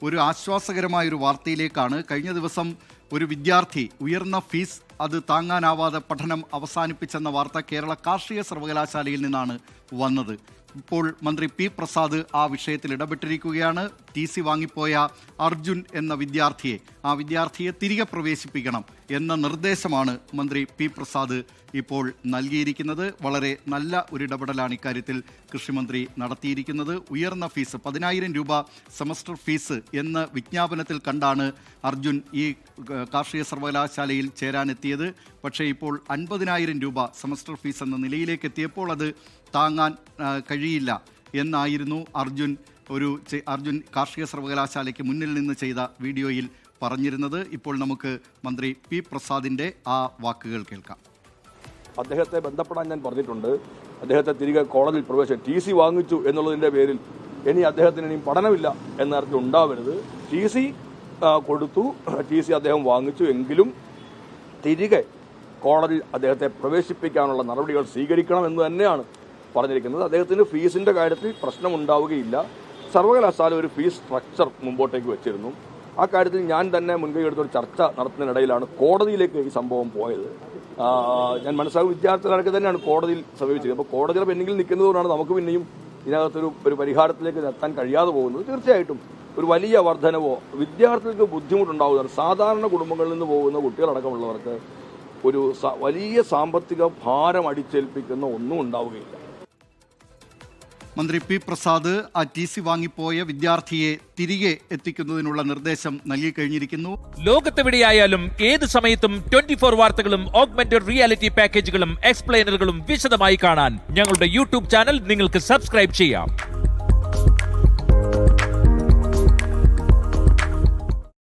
ഒരു ആശ്വാസകരമായൊരു വാർത്തയിലേക്കാണ്. കഴിഞ്ഞ ദിവസം ഒരു വിദ്യാർത്ഥി ഉയർന്ന ഫീസ് അത് താങ്ങാനാവാതെ പഠനം അവസാനിപ്പിച്ചെന്ന വാർത്ത കേരള കാർഷിക സർവകലാശാലയിൽ നിന്നാണ് വന്നത്. ഇപ്പോൾ മന്ത്രി പി പ്രസാദ് ആ വിഷയത്തിൽ ഇടപെട്ടിരിക്കുകയാണ്. TC വാങ്ങിപ്പോയ അർജുൻ എന്ന വിദ്യാർത്ഥിയെ തിരികെ പ്രവേശിപ്പിക്കണം എന്ന നിർദ്ദേശമാണ് മന്ത്രി പി പ്രസാദ് ഇപ്പോൾ നൽകിയിരിക്കുന്നത്. വളരെ നല്ല ഒരു ഇടപെടലാണ് ഇക്കാര്യത്തിൽ കൃഷിമന്ത്രി നടത്തിയിരിക്കുന്നത്. ഉയർന്ന ഫീസ് 10,000 രൂപ സെമസ്റ്റർ ഫീസ് എന്ന വിജ്ഞാപനത്തിൽ കണ്ടാണ് അർജുൻ ഈ കാർഷിക സർവകലാശാലയിൽ ചേരാനെത്തിയത്. പക്ഷേ ഇപ്പോൾ 50,000 രൂപ സെമസ്റ്റർ ഫീസ് എന്ന നിലയിലേക്ക് എത്തിയപ്പോൾ അത് താങ്ങാൻ കഴിയില്ല എന്നായിരുന്നു അർജുൻ കാർഷിക സർവകലാശാലയ്ക്ക് മുന്നിൽ നിന്ന് ചെയ്ത വീഡിയോയിൽ പറഞ്ഞിരുന്നത്. ഇപ്പോൾ നമുക്ക് മന്ത്രി പി പ്രസാദിൻ്റെ ആ വാക്കുകൾ കേൾക്കാം. അദ്ദേഹത്തെ ബന്ധപ്പെടാൻ ഞാൻ പറഞ്ഞിട്ടുണ്ട്. അദ്ദേഹത്തെ തിരികെ കോളേജിൽ പ്രവേശിച്ചു. TC വാങ്ങിച്ചു എന്നുള്ളതിൻ്റെ പേരിൽ ഇനി അദ്ദേഹത്തിന് ഇനിയും പഠനമില്ല എന്ന തരത്തിൽ ഉണ്ടാവരുത്. TC കൊടുത്തു, TC അദ്ദേഹം വാങ്ങിച്ചു എങ്കിലും തിരികെ കോളേജിൽ അദ്ദേഹത്തെ പ്രവേശിപ്പിക്കാനുള്ള നടപടികൾ സ്വീകരിക്കണം എന്ന് തന്നെയാണ് പറഞ്ഞിരിക്കുന്നത്. അദ്ദേഹത്തിന് ഫീസിൻ്റെ കാര്യത്തിൽ പ്രശ്നമുണ്ടാവുകയില്ല. സർവകലാശാല ഒരു ഫീസ് സ്ട്രക്ചർ മുമ്പോട്ടേക്ക് വെച്ചിരുന്നു. ആ കാര്യത്തിൽ ഞാൻ തന്നെ മുൻകൈ എടുത്തൊരു ചർച്ച നടത്തുന്നതിനിടയിലാണ് കോടതിയിലേക്ക് ഈ സംഭവം പോയത്. ഞാൻ മനസ്സിലാക്കും വിദ്യാർത്ഥികളൊക്കെ തന്നെയാണ് കോടതിയിൽ സമീപിച്ചത്. അപ്പോൾ കോടതിയുടെ പെൻഡിങ്ങിൽ നിൽക്കുന്നതുകൊണ്ടാണ് നമുക്ക് പിന്നെയും ഇതിനകത്തൊരു പരിഹാരത്തിലേക്ക് എത്താൻ കഴിയാതെ പോകുന്നത്. തീർച്ചയായിട്ടും ഒരു വലിയ വർധനവോ വിദ്യാർത്ഥികൾക്ക് ബുദ്ധിമുട്ടുണ്ടാവുന്നതാണ്. സാധാരണ കുടുംബങ്ങളിൽ നിന്ന് പോകുന്ന കുട്ടികളടക്കമുള്ളവർക്ക് ഒരു വലിയ സാമ്പത്തിക ഭാരം അടിച്ചേൽപ്പിക്കുന്ന ഒന്നും ഉണ്ടാവുകയില്ല. മന്ത്രി പി പ്രസാദ് ആ TC വാങ്ങിപ്പോയ വിദ്യാർത്ഥിയെ തിരികെ എത്തിക്കുന്നതിനുള്ള നിർദ്ദേശം നൽകി കഴിഞ്ഞിരിക്കുന്നു. ലോകത്തെവിടെയായാലും ഏത് സമയത്തും 24 വാർത്തകളും ഓഗ്മെന്റഡ് റിയാലിറ്റി പാക്കേജുകളും എക്സ്പ്ലെയിനറുകളും വിശദമായി കാണാൻ ഞങ്ങളുടെ YouTube ചാനൽ നിങ്ങൾക്ക് സബ്സ്ക്രൈബ് ചെയ്യാം.